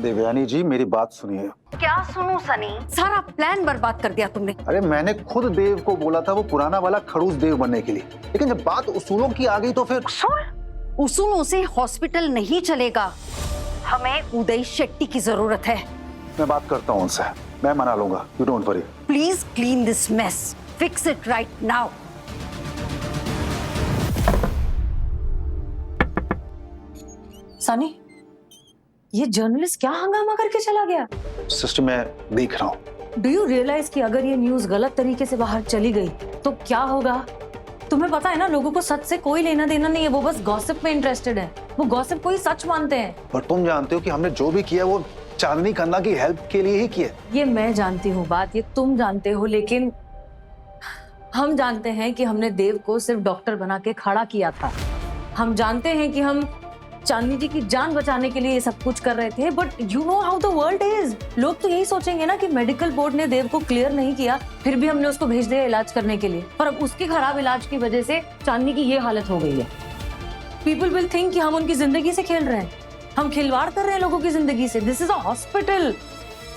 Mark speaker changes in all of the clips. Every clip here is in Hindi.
Speaker 1: देवयानी जी मेरी बात सुनिए।
Speaker 2: क्या सुनूं सनी? सारा प्लान बर्बाद कर दिया तुमने।
Speaker 1: अरे मैंने खुद देव को बोला था वो पुराना वाला खड़ूस देव बनने के लिए, लेकिन जब बात उसूलों की आ गई तो फिर
Speaker 2: उसूलों से हॉस्पिटल नहीं चलेगा। हमें उदय शेट्टी की जरूरत है।
Speaker 1: मैं बात करता हूँ उनसे, मैं मना लूंगा, you don't worry.
Speaker 2: Please clean this mess, fix it right now.
Speaker 3: Sunny, ये जर्नलिस्ट क्या हंगामा करके चला गया?
Speaker 1: सिस्टर मैं देख रहा हूँ।
Speaker 3: डू यू रियलाइज कि अगर ये न्यूज गलत तरीके से बाहर चली गई तो क्या होगा? तुम्हें पता है ना, लोगों को सच से कोई लेना देना नहीं है, वो बस गॉसिप में इंटरेस्टेड है। वो गॉसिप को ही सच मानते हैं।
Speaker 1: पर तुम जानते हो कि हमने जो भी किया वो चांदनी खन्ना की हेल्प के लिए ही किया।
Speaker 3: ये मैं जानती हूँ बात, ये तुम जानते हो, लेकिन हम जानते हैं कि हमने देव को सिर्फ डॉक्टर बना के खड़ा किया था। हम जानते हैं कि हम चांदनी जी की जान बचाने के लिए ये सब कुछ कर रहे थे, but you know how the world is. लोग तो यही सोचेंगे ना कि मेडिकल बोर्ड ने देव को क्लियर नहीं किया, फिर भी हमने उसको भेज दिया इलाज करने के लिए, पर अब उसके खराब इलाज की वजह से चांदनी की ये हालत हो गई है। पीपल विल थिंक कि हम उनकी जिंदगी से खेल रहे हैं, हम खिलवाड़ कर रहे हैं लोगों की जिंदगी से। This is a hospital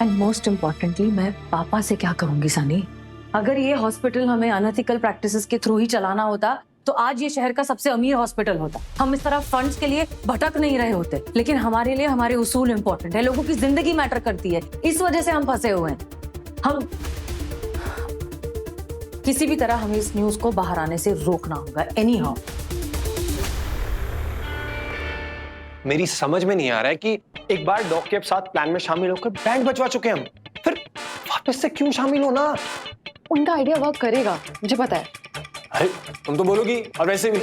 Speaker 3: and most importantly मैं पापा से क्या कहूंगी सनी? अगर ये हॉस्पिटल हमें अनएथिकल प्रैक्टिसेस के थ्रू ही चलाना होता तो आज ये शहर का सबसे अमीर हॉस्पिटल होता। हम इस तरह फंड्स के लिए भटक नहीं रहे होते, लेकिन हमारे लिए हमारे उसूल इंपॉर्टेंट है, लोगों की जिंदगी मैटर करती है, इस वजह से हम फंसे हुए हैं। हम किसी भी तरह हमें इस न्यूज को बाहर आने से रोकना होगा, एनी हाउ।
Speaker 4: मेरी समझ में नहीं आ रहा है कि एक बार डॉग के साथ प्लान में शामिल होकर बैंक बचवा चुके हम, फिर वापस से क्यों शामिल होना?
Speaker 5: उनका आइडिया वर्क करेगा, मुझे पता है।
Speaker 4: अरे तुम तो बोलोगी, और वैसे भी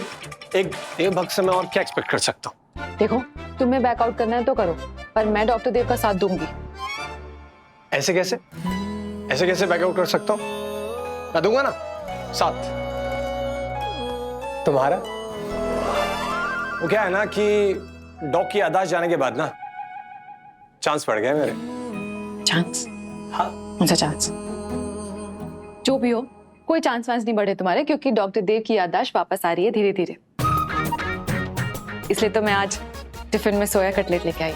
Speaker 4: एक देवभक्त से मैं और क्या एक्सपेक्ट कर सकता हूँ?
Speaker 5: देखो, तुम्हें बैकआउट करना है तो करो, पर मैं डॉक्टर देव का साथ दूंगी।
Speaker 4: ऐसे कैसे बैकआउट कर सकता हूँ? मैं दूंगा ना साथ तुम्हारा। वो क्या है ना कि डॉग की याददाश्त जाने के बाद ना चांस पड़ गए मेरे।
Speaker 5: चांस?
Speaker 4: हाँ,
Speaker 5: अच्छा चांस। जो भी हो, कोई चांस वांस नहीं बढ़े तुम्हारे, क्योंकि डॉक्टर देव की याददाश्त वापस आ रही है धीरे धीरे। इसलिए तो मैं आज टिफिन में सोया कटलेट लेके आई।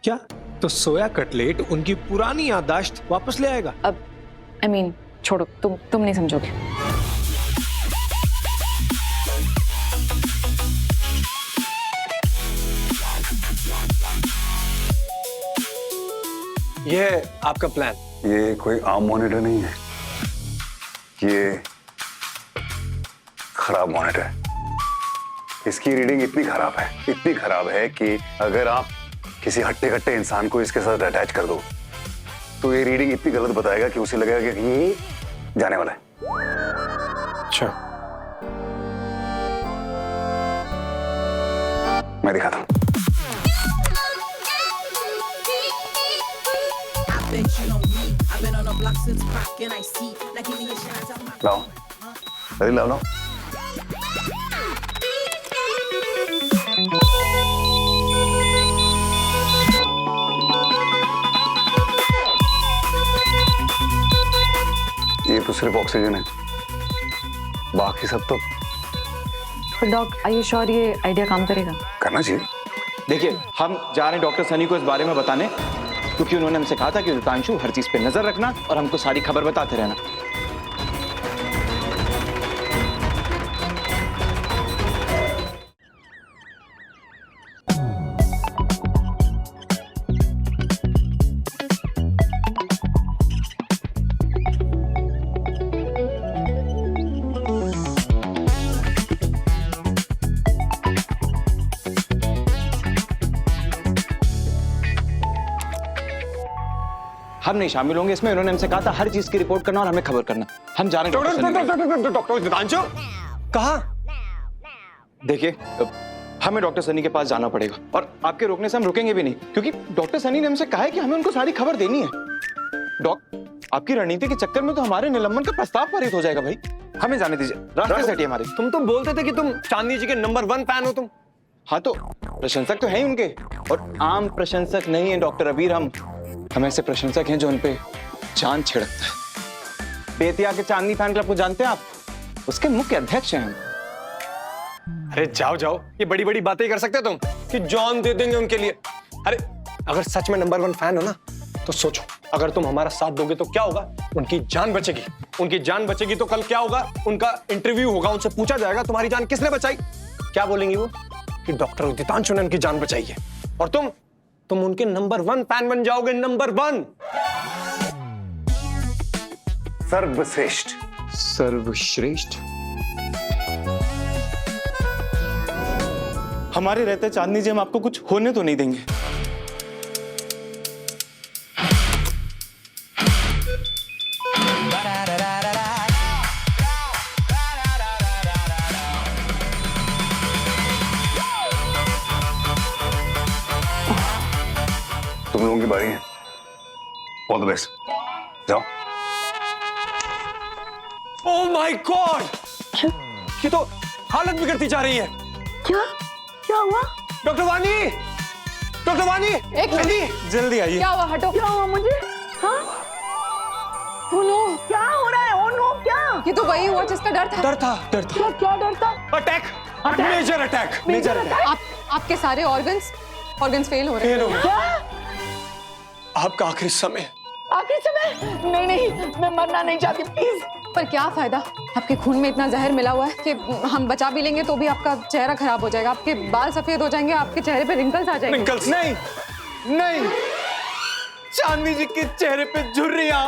Speaker 6: क्या? तो सोया कटलेट उनकी पुरानी याददाश्त वापस ले आएगा?
Speaker 5: अब I mean, छोड़ो, तुम नहीं समझोगे।
Speaker 4: ये है आपका प्लान।
Speaker 1: ये कोई आम मॉनिटर नहीं है, ये खराब मॉनिटर है। इसकी रीडिंग इतनी खराब है कि अगर आप किसी हट्टे कट्टे इंसान को इसके साथ अटैच कर दो तो ये रीडिंग इतनी गलत बताएगा कि उसे लगेगा कि ये जाने वाला है।
Speaker 4: अच्छा,
Speaker 1: मैं दिखाता हूँ। लाओ, अरे लाओ। ये तो सिर्फ ऑक्सीजन है, बाकी सब तो।
Speaker 5: डॉक्टर, आर यू श्योर ये आइडिया काम करेगा?
Speaker 1: करना चाहिए।
Speaker 7: देखिए, हम जा रहे हैं डॉक्टर सनी को इस बारे में बताने, क्योंकि उन्होंने हमसे कहा था कि रुतांशु हर चीज पे नजर रखना और हमको सारी खबर बताते रहना। हम नहीं शामिल होंगे इसमें। उन्होंने हमसे कहा था हर चीज की रिपोर्ट करना और हमें खबर करना। हम जा रहे हैं
Speaker 4: डॉक्टर रुतांशु कहाँ?
Speaker 7: देखिए, हमें डॉक्टर सनी के पास जाना पड़ेगा और आपके रोकने से हम रुकेंगे भी नहीं, क्योंकि डॉक्टर सनी ने हमसे कहा है कि हमें उनको सारी खबर देनी है। आपकी रणनीति के चक्कर में तो हमारे निलंबन का प्रस्ताव पारित हो जाएगा भाई। हमें जाने दीजिए, रास्ते से हटिए हमारे।
Speaker 4: तुम तो बोलते थे कि तुम चांदनी जी के नंबर 1 फैन हो तुम।
Speaker 7: हाँ, तो प्रशंसक तो है ही उनके, और आम प्रशंसक नहीं है डॉक्टर अबीर। हम ऐसे प्रशंसक हैं जो उनपे जान छिड़कता है। बेतिया के चांदनी फैन क्लब को जानते हैं आप? उसके मुख्य अध्यक्ष हैं हम।
Speaker 4: अरे जाओ, ये बड़ी बड़ी बातें कर सकते हो तुम कि जॉन दे देंगे उनके लिए। अरे अगर सच में नंबर 1 फैन हो ना तो सोचो, अगर तुम हमारा साथ दोगे तो क्या होगा? उनकी जान बचेगी। उनकी जान बचेगी तो कल क्या होगा? उनका इंटरव्यू होगा, उनसे पूछा जाएगा तुम्हारी जान किसने बचाई? क्या बोलेंगी वो? कि डॉक्टर उदितांशु ने उनकी जान बचाई है। और तुम उनके नंबर 1 फैन बन जाओगे, नंबर 1।
Speaker 1: सर्वश्रेष्ठ।
Speaker 7: सर्वश्रेष्ठ। हमारे रहते चांदनी जी हम आपको कुछ होने तो नहीं देंगे।
Speaker 1: तुम लोगों की बारी है। All the best. जाओ।
Speaker 4: ओह माय गॉड, ये तो हालत बिगड़ती जा रही है।
Speaker 2: क्या हुआ?
Speaker 4: डॉक्टर वानी, डॉक्टर वानी,
Speaker 5: एक मिनट,
Speaker 7: जल्दी आइए।
Speaker 5: क्या हुआ? हटो।
Speaker 2: क्या हुआ मुझे? हाँ?
Speaker 5: Oh no,
Speaker 2: क्या हो रहा है? ओ नो, क्या?
Speaker 5: ये तो वही हुआ जिसका डर था।
Speaker 4: डर था।
Speaker 2: क्या डर था?
Speaker 4: Attack, major attack.
Speaker 7: Major attack.
Speaker 5: आपके सारे ऑर्गन्स फेल हो रहे
Speaker 4: फेल
Speaker 5: हैं।
Speaker 4: हो गया। आपका आखिरी समय।
Speaker 2: आखिरी समय? नहीं, मैं मरना नहीं चाहती, प्लीज।
Speaker 5: पर क्या फायदा? आपके खून में इतना जहर मिला हुआ है कि हम बचा भी लेंगे तो भी आपका चेहरा खराब हो जाएगा, आपके बाल सफेद हो जाएंगे, आपके चेहरे पे रिंकल्स आ जाएंगे।
Speaker 4: रिंकल्स
Speaker 7: नहीं, नहीं, चांदनी जी के चेहरे पे झुर्रियां।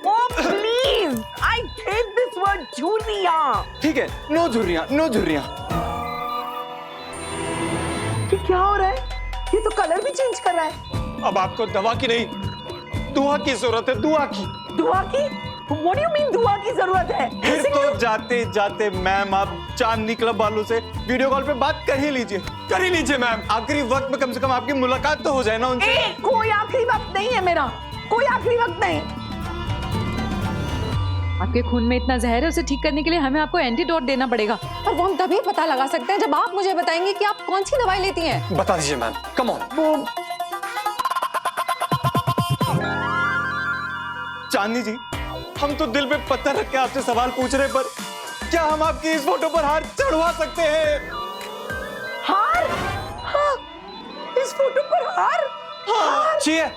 Speaker 2: Oh, please! I hate this word, झुर्रियां।
Speaker 7: ठीक है, नो झुर्रियां, नो झुर्रियां।
Speaker 2: ये क्या हो रहा है? ये तो कलर भी चेंज कर रहा है।
Speaker 4: अब आपको दवा की नहीं, दुआ की जरूरत है, दुआ की।
Speaker 2: दुआ की? What do you mean दुआ की जरूरत है?
Speaker 7: फिर तो जाते जाते मैम आप चांदनी क्लब वालों से वीडियो कॉल पे बात कर ही लीजिए।
Speaker 4: कर ही लीजिए मैम।
Speaker 7: आखिरी वक्त में कम से कम आपकी मुलाकात तो हो जाए ना उनसे।
Speaker 2: कोई आखिरी वक्त नहीं है मेरा, कोई आखिरी वक्त नहीं।
Speaker 3: आपके खून में इतना जहर है, उसे ठीक करने के लिए हमें आपको एंटीडोट देना पड़ेगा।
Speaker 5: और वो हम तभी पता लगा सकते हैं जब आप मुझे बताएंगे कि आप कौन सी दवाई लेती हैं।
Speaker 4: बता दीजिए मैम, कम ऑन।
Speaker 7: चांदनी जी, हम तो दिल पे पत्थर रख के आपसे सवाल पूछ रहे, पर क्या हम आपकी इस फोटो पर हार चढ़वा सकते हैं?
Speaker 2: हार? हाँ, इस फोटो पर हार?
Speaker 4: अच्छी है,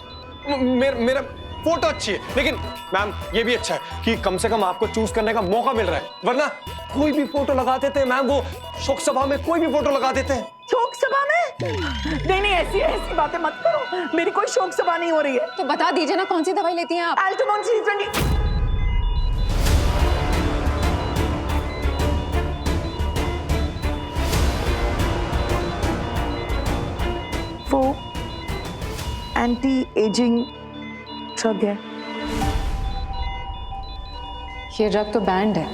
Speaker 4: मेरा फोटो अच्छी है, लेकिन मैम ये भी अच्छा है कि कम से कम आपको चूज करने का मौका मिल रहा है, वरना कोई भी फोटो लगा देते हैं मैम, वो शोक सभा में कोई भी फोटो लगा देते हैं।
Speaker 2: शोक सभा में? नहीं, ऐसी बातें मत करो, मेरी कोई शोक सभा नहीं हो रही है।
Speaker 5: तो बता दीजिए ना कौन सी दवाई लेती हैं आप।
Speaker 2: Altamont C20। वो एंटी एजिंग ड्रग है।
Speaker 5: ये ड्रग तो बैंड है,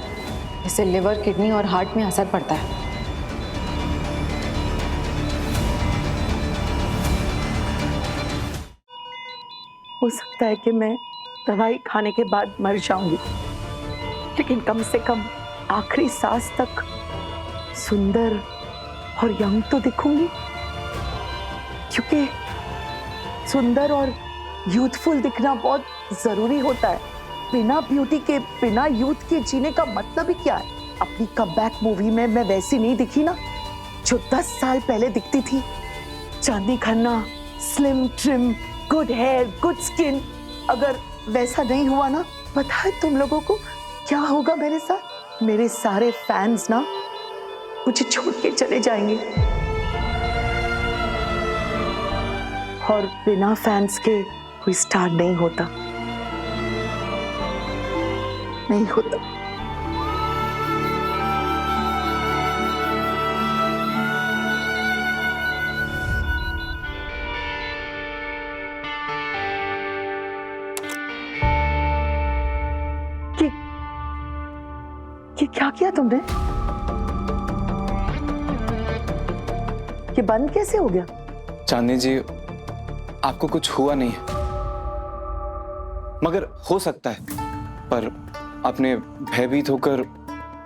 Speaker 5: इससे लिवर, किडनी और हार्ट में असर पड़ता है।
Speaker 2: हो सकता है कि मैं दवाई खाने के बाद मर जाऊंगी, लेकिन कम से कम आखिरी सांस तक सुंदर और यंग तो दिखूंगी, क्योंकि सुंदर और यूथफुल दिखना बहुत जरूरी होता है। बिना ब्यूटी के, बिना यूथ के जीने का मतलब ही क्या है? अपनी कमबैक मूवी में मैं वैसी नहीं दिखी ना जो 10 साल पहले दिखती थी। Chandni Khanna, slim trim, good hair, good skin. अगर वैसा नहीं हुआ ना, पता है तुम लोगों को क्या होगा मेरे साथ? मेरे सारे फैंस ना मुझे छोड़ के चले जाएंगे, और बिना फैंस के कोई स्टार नहीं होता, नहीं होता। ये क्या किया तुमने? ये बंद कैसे हो गया?
Speaker 7: चांदनी जी, आपको कुछ हुआ नहीं है, मगर हो सकता है, पर आपने भयभीत होकर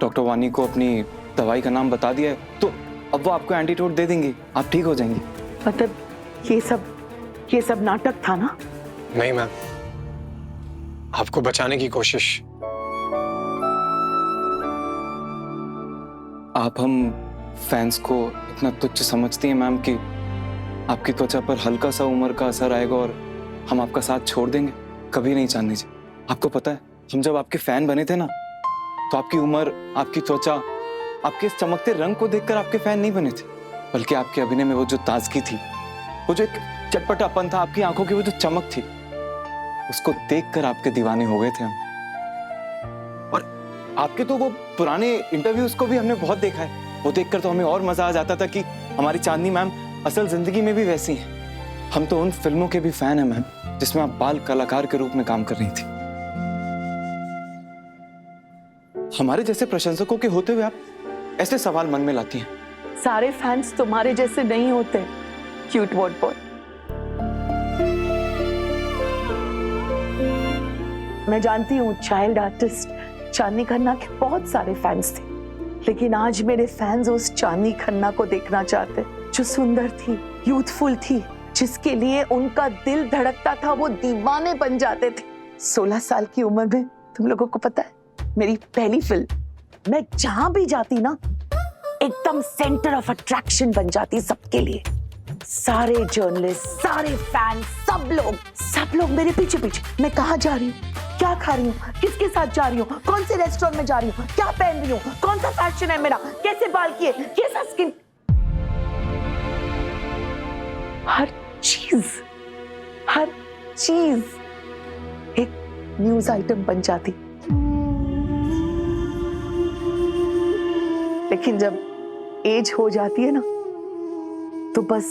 Speaker 7: डॉक्टर वानी को अपनी दवाई का नाम बता दिया है, तो अब वो आपको एंटीडोट दे देंगी, आप ठीक हो जाएंगी।
Speaker 2: मतलब ये सब नाटक था ना?
Speaker 4: नहीं मैम, आपको बचाने की कोशिश।
Speaker 7: आप हम फैंस को इतना तुच्छ समझती हैं मैम कि आपकी त्वचा पर हल्का सा उम्र का असर आएगा और हम आपका साथ छोड़ देंगे? कभी नहीं चांदनी जी। आपको पता है, हम जब आपके फैन बने थे ना, तो आपकी उम्र, आपकी त्वचा, आपके इस चमकते रंग को देखकर आपके फैन नहीं बने थे, बल्कि आपके अभिनय में वो जो ताजगी थी, वो जो एक चटपटापन था, आपकी आंखों की वो जो चमक थी, उसको देखकर आपके दीवाने हो गए थे हम। और आपके तो वो पुराने इंटरव्यूज को भी हमने बहुत देखा है। वो देखकर तो हमें और मजा आ जाता था कि हमारी चांदनी मैम असल जिंदगी में भी वैसी हैं। हम तो उन फिल्मों के भी फैन हैं मैम, जिसमें आप बाल कलाकार के रूप में काम कर रही थी। हमारे जैसे प्रशंसकों के होते हुए आप ऐसे सवाल मन में लाती हैं।
Speaker 2: सारे फैंस तुम्हारे जैसे नहीं होते, क्यूट वर्ड बॉय। मैं जानती हूँ चाइल्ड आर्टिस्ट चांदनी खन्ना के बहुत सारे फैंस थे, लेकिन आज मेरे फैंस उस चांदनी खन्ना को देखना चाहते जो सुंदर थी, यूथफुल थी, जिसके लिए उनका दिल धड़कता था, वो दीवाने बन जाते थे। 16 साल की उम्र में, तुम लोगों को पता है, मेरी पहली फिल्म, मैं जहां भी जाती ना एकदम सेंटर ऑफ अट्रैक्शन बन जाती सबके लिए। सारे जर्नलिस्ट, सारे फैन, सब लोग मेरे पीछे पीछे। मैं कहाँ जा रही हूँ, क्या खा रही हूँ, किसके साथ जा रही हूँ, कौन से रेस्टोरेंट में जा रही हूँ, क्या पहन रही हूँ, कौन सा फैशन है मेरा, कैसे बाल किए, कैसा स्किन, हर चीज एक न्यूज आइटम बन जाती। लेकिन जब एज हो जाती है ना, तो बस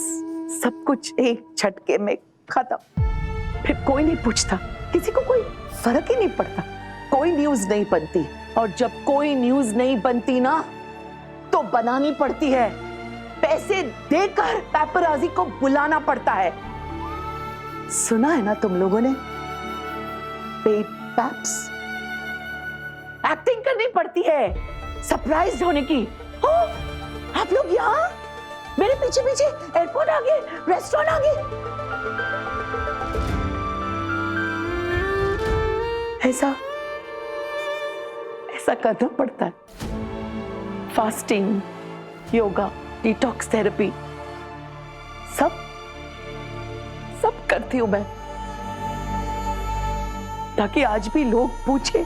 Speaker 2: सब कुछ एक झटके में खत्म। फिर कोई नहीं पूछता, किसी को कोई फर्क ही नहीं पड़ता, कोई न्यूज नहीं बनती। और जब कोई न्यूज नहीं बनती ना, तो बनानी पड़ती है, पैसे देकर पैपराजी को बुलाना पड़ता है। सुना है ना तुम लोगों ने, पेड पैप्स, एक्टिंग करनी पड़ती है सरप्राइज होने की। हो, आप लोग यहाँ मेरे पीछे पीछे, एयरपोर्ट आ गए, रेस्टोरेंट आ गए। ऐसा करना पड़ता है। फास्टिंग, योगा, डिटॉक्स थेरेपी, सब करती हूं मैं, ताकि आज भी लोग पूछे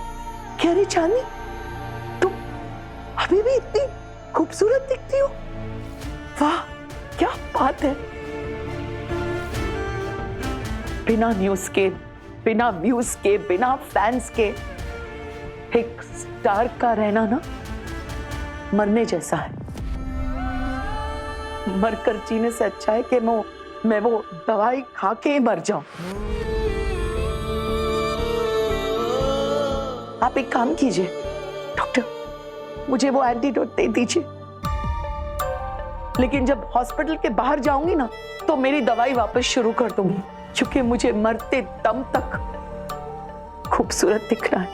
Speaker 2: कि अरे चांदनी, तुम अभी भी इतनी खूबसूरत दिखती हो, वाह क्या बात है। बिना न्यूज के, बिना व्यूज के, बिना फैंस के एक स्टार का रहना ना मरने जैसा है। मरकर जीने से अच्छा है कि मैं वो दवाई खा के ही मर जाऊं। आप एक काम कीजिए डॉक्टर, मुझे वो एंटीडोट दे दीजिए, लेकिन जब हॉस्पिटल के बाहर जाऊंगी ना, तो मेरी दवाई वापस शुरू कर दूंगी, क्योंकि मुझे मरते दम तक खूबसूरत दिखना है।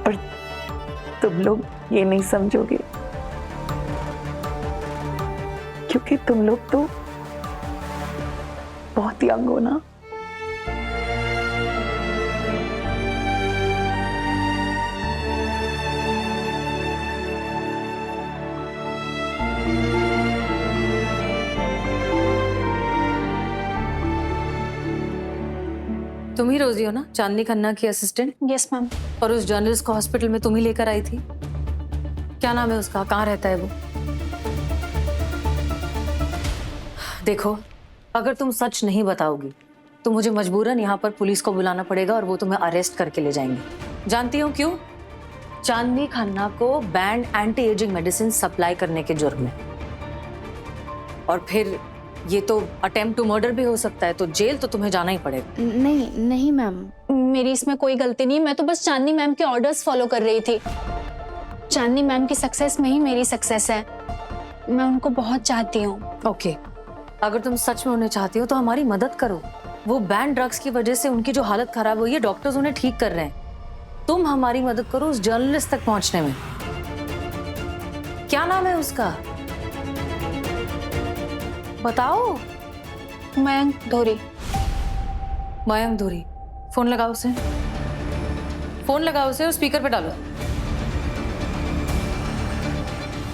Speaker 2: पर तुम लोग ये नहीं समझोगे, क्योंकि तुम लोग तो बहुत यंग हो ना।
Speaker 3: तुम ही रोजी हो ना, चांदनी खन्ना की असिस्टेंट?
Speaker 5: Yes ma'am.
Speaker 3: और उस जर्नलिस्ट को हॉस्पिटल में तुम ही लेकर आई थी? क्या नाम है उसका, कहाँ रहता है वो? देखो, अगर तुम सच नहीं बताओगी तो मुझे मजबूरन यहाँ पर पुलिस को बुलाना पड़ेगा और वो तुम्हें अरेस्ट करके ले जाएंगे। जानती हो क्यों? चांदनी खन्ना को band anti ageing medicine supply करने के जुर्म में। और फिर ये तो अटेम्प्ट टू मर्डर भी हो सकता है, तो जेल तो तुम्हें जाना ही पड़ेगा।
Speaker 8: नहीं मैम, मेरी इसमें कोई गलती नहीं। मैं तो बस चांदनी मैम के ऑर्डर्स फॉलो कर रही थी। चांदनी मैम की सक्सेस में ही मेरी सक्सेस है। मैं उनको बहुत चाहती हूँ।
Speaker 3: ओके, अगर तुम सच में उन्हें चाहती हो तो हमारी मदद करो। वो बैन ड्रग्स की वजह से उनकी जो हालत खराब हुई है, डॉक्टर्स उन्हें ठीक कर रहे हैं। तुम हमारी मदद करो उस जर्नलिस्ट तक पहुंचने में। क्या नाम है उसका, बताओ?
Speaker 8: मयंक धोरी।
Speaker 3: मयंक धोरी। फोन लगाओ उसे, फोन लगाओ उसे और स्पीकर पे डालो।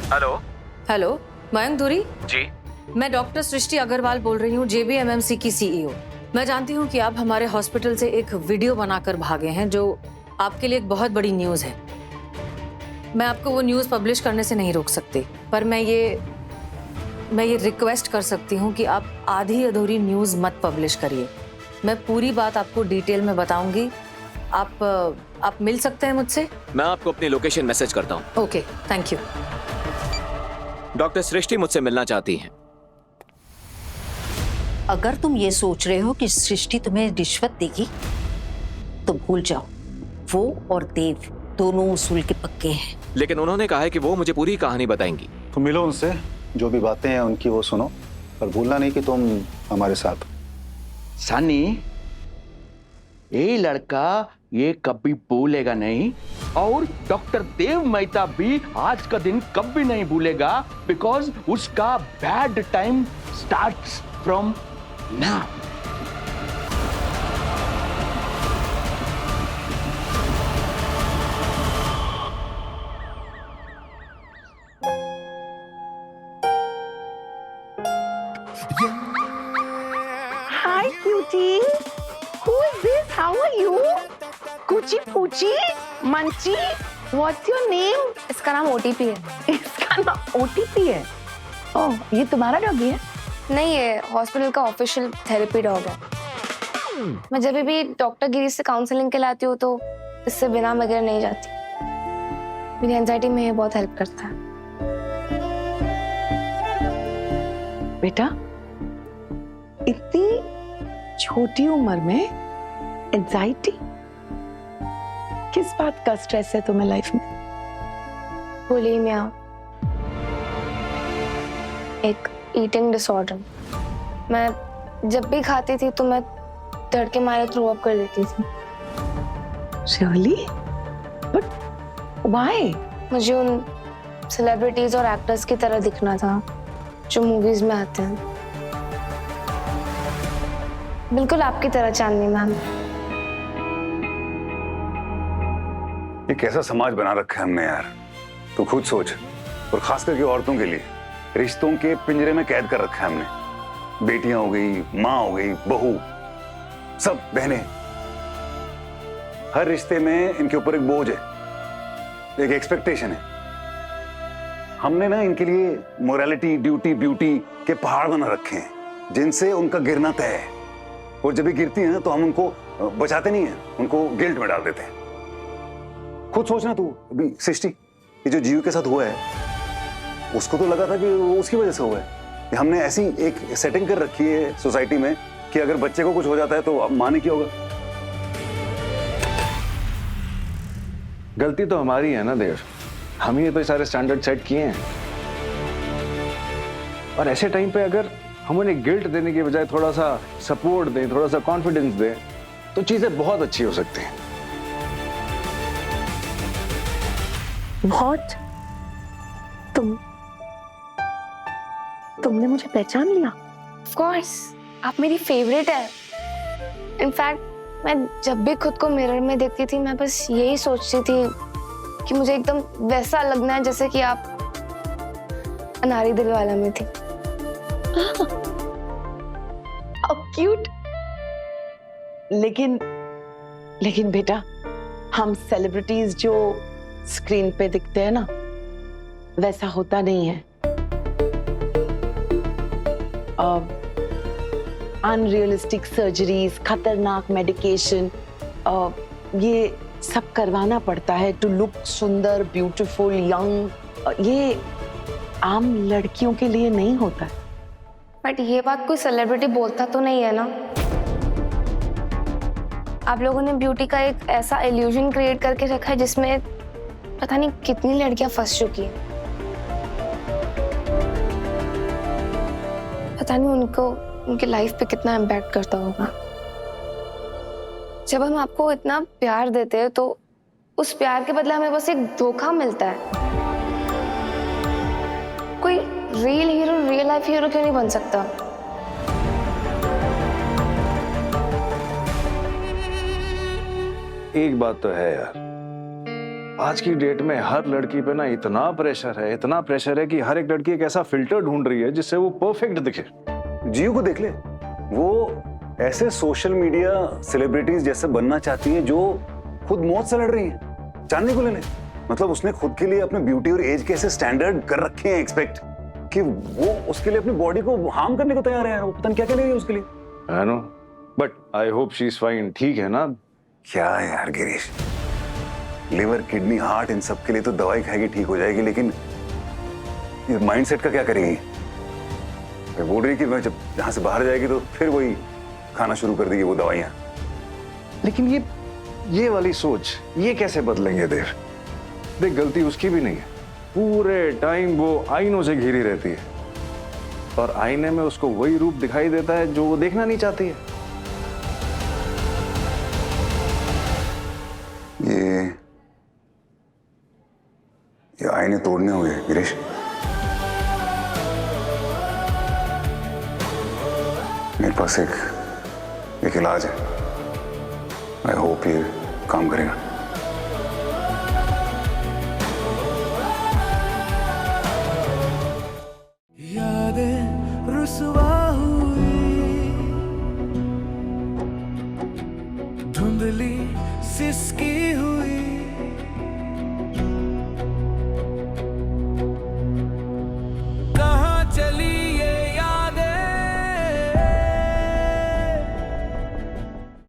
Speaker 7: हेलो
Speaker 3: हेलो, मयंक धुरी।
Speaker 7: जी।
Speaker 3: मैं डॉक्टर सृष्टि अग्रवाल बोल रही हूँ, JBMMC की CEO। मैं जानती हूँ कि आप हमारे हॉस्पिटल से एक वीडियो बनाकर भागे हैं जो आपके लिए एक बहुत बड़ी न्यूज़ है। मैं आपको वो न्यूज़ पब्लिश करने से नहीं रोक सकती, पर मैं ये रिक्वेस्ट कर सकती हूँ कि आप आधी अधूरी न्यूज़ मत पब्लिश करिए। मैं पूरी बात आपको डिटेल में बताऊंगी। आप मिल सकते हैं मुझसे?
Speaker 9: मैं आपको अपनी लोकेशन मैसेज करता हूँ।
Speaker 3: Okay, thank you.
Speaker 9: डॉक्टर सृष्टि मुझसे मिलना चाहती हैं।
Speaker 10: अगर तुम ये सोच रहे हो कि सृष्टि तुम्हें रिश्वत देगी तो भूल जाओ, वो और देव दोनों उसूल के पक्के हैं।
Speaker 9: लेकिन उन्होंने कहा है कि वो मुझे पूरी कहानी बताएंगी।
Speaker 1: तुम मिलो उनसे, जो भी बातें हैं उनकी वो सुनो, पर भूलना नहीं कि तुम हमारे साथ हो।
Speaker 11: सनी, ये लड़का ये कभी भूलेगा नहीं, और डॉक्टर देव मेहता भी आज का दिन कभी नहीं भूलेगा, बिकॉज उसका bad time starts from now.
Speaker 2: Hi, cutie. Who is this? How are you? Kuchi Puchi? Manchi? What's your name?
Speaker 5: इसका नाम OTP है।
Speaker 2: इसका नाम OTP है। ओह, ये तुम्हारा डॉगी है?
Speaker 5: नहीं, ये हॉस्पिटल का ऑफिशियल थेरेपी डॉग है। मैं जब भी डॉक्टर गिरी से काउंसलिंग के लाती हूँ तो इससे बिना वगैरह नहीं जाती। मेरी एंजाइटी में ये बहुत हेल्प करता है।
Speaker 2: बेटा, इतनी छोटी उम्र में एंजाइटी? किस बात का स्ट्रेस है तुम्हें लाइफ में?
Speaker 5: बुलिमिया, एक ईटिंग डिसऑर्डर। मैं जब भी खाती थी तो मैं डर के मारे थ्रो अप कर देती थी।
Speaker 2: Really? But why?
Speaker 5: मुझे उन सेलिब्रिटीज और एक्टर्स की तरह दिखना था जो मूवीज में आते हैं, बिल्कुल आपकी तरह चांदनी मैम।
Speaker 1: ये कैसा समाज बना रखा है हमने यार, तू खुद सोच। और खास करके औरतों के लिए रिश्तों के पिंजरे में कैद कर रखा है हमने। बेटियां हो गई, माँ हो गई, बहू, सब बहनें, हर रिश्ते में इनके ऊपर एक बोझ है, एक एक्सपेक्टेशन है। हमने ना इनके लिए मोरालिटी, ड्यूटी, ब्यूटी के पहाड़ बना रखे हैं जिनसे उनका गिरना तय है। और जब भी गिरती है ना तो हम उनको बचाते नहीं हैं, उनको गिल्ट में डाल देते हैं। खुद सोचना तू, अभी सृष्टि ये जो जीव के साथ हुआ है, उसको तो लगा था कि वो उसकी वजह से हुआ है। कि हमने ऐसी एक सेटिंग कर रखी है सोसाइटी में कि अगर बच्चे को कुछ हो जाता है तो माँ ने क्या होगा।
Speaker 12: गलती तो हमारी है ना देव, हम ही तो सारे स्टैंडर्ड सेट किए हैं। और ऐसे टाइम पे अगर हम उन्हें गिल्ट देने के बजाय थोड़ा सा सपोर्ट दें, थोड़ा सा कॉन्फिडेंस दें, तो चीजें बहुत अच्छी हो सकती हैं।
Speaker 2: बहुत? तुमने मुझे पहचान लिया?
Speaker 5: Of course, आप मेरी फेवरेट है। इनफैक्ट मैं जब भी खुद को मिरर में देखती थी, मैं बस यही सोचती थी कि मुझे एकदम वैसा लगना है जैसे कि आप अनारी दिल वाला में थी।
Speaker 2: How cute! लेकिन बेटा, हम सेलिब्रिटीज जो स्क्रीन पे दिखते हैं ना, वैसा होता नहीं है। अनरियलिस्टिक सर्जरीज, खतरनाक मेडिकेशन, ये सब करवाना पड़ता है टू लुक सुंदर, ब्यूटीफुल, यंग। ये आम लड़कियों के लिए नहीं होता है।
Speaker 5: बट ये बात कोई सेलिब्रिटी बोलता तो नहीं है ना। आप लोगों ने ब्यूटी का एक ऐसा इल्यूजन क्रिएट करके रखा है जिसमें पता नहीं कितनी लड़कियां फंस चुकी हैं। पता नहीं उनको उनकी लाइफ पे कितना इम्पैक्ट करता होगा। जब हम आपको इतना प्यार देते हैं तो उस प्यार के बदले हमें बस एक धोखा मिलता है। कोई real hero real life hero क्यों नहीं बन सकता?
Speaker 12: एक बात तो है यार, आज की डेट में हर लड़की पे ना इतना प्रेशर है कि हर एक लड़की एक ऐसा फिल्टर ढूंढ रही है जिससे वो परफेक्ट दिखे।
Speaker 1: जियो को देख ले, वो ऐसे सोशल मीडिया सेलिब्रिटीज जैसे बनना चाहती है जो खुद मौत से लड़ रही है। चांदनी को ले ले, मतलब उसने खुद के लिए अपने ब्यूटी और एज के ऐसे स्टैंडर्ड कर रखे हैं एक्सपेक्ट कि वो उसके लिए अपनी बॉडी को हार्म करने को तैयार है। वो पता नहीं क्या क्या ले रही है उसके लिए।
Speaker 12: I know, but I hope she is fine. ठीक है ना?
Speaker 1: क्या है यार Girish, liver kidney heart in सब के लिए तो दवाई खाएगी ठीक हो जाएगी, लेकिन ये माइंडसेट का क्या करेगी? मैं बोल रही कि मैं जब यहाँ से बाहर जाएगी तो फिर वही खाना शुरू कर देगी वो दवाइयाँ।
Speaker 12: लेकिन ये वाली सोच ये कैसे बदलेंगे देव? देख, गलती उसकी भी नहीं है। पूरे टाइम वो आईनों से घिरी रहती है और आईने में उसको वही रूप दिखाई देता है जो वो देखना नहीं चाहती है।
Speaker 1: ये आईने तोड़ने होंगे गिरीश। मेरे पास एक इलाज है। आई होप ये काम करेगा।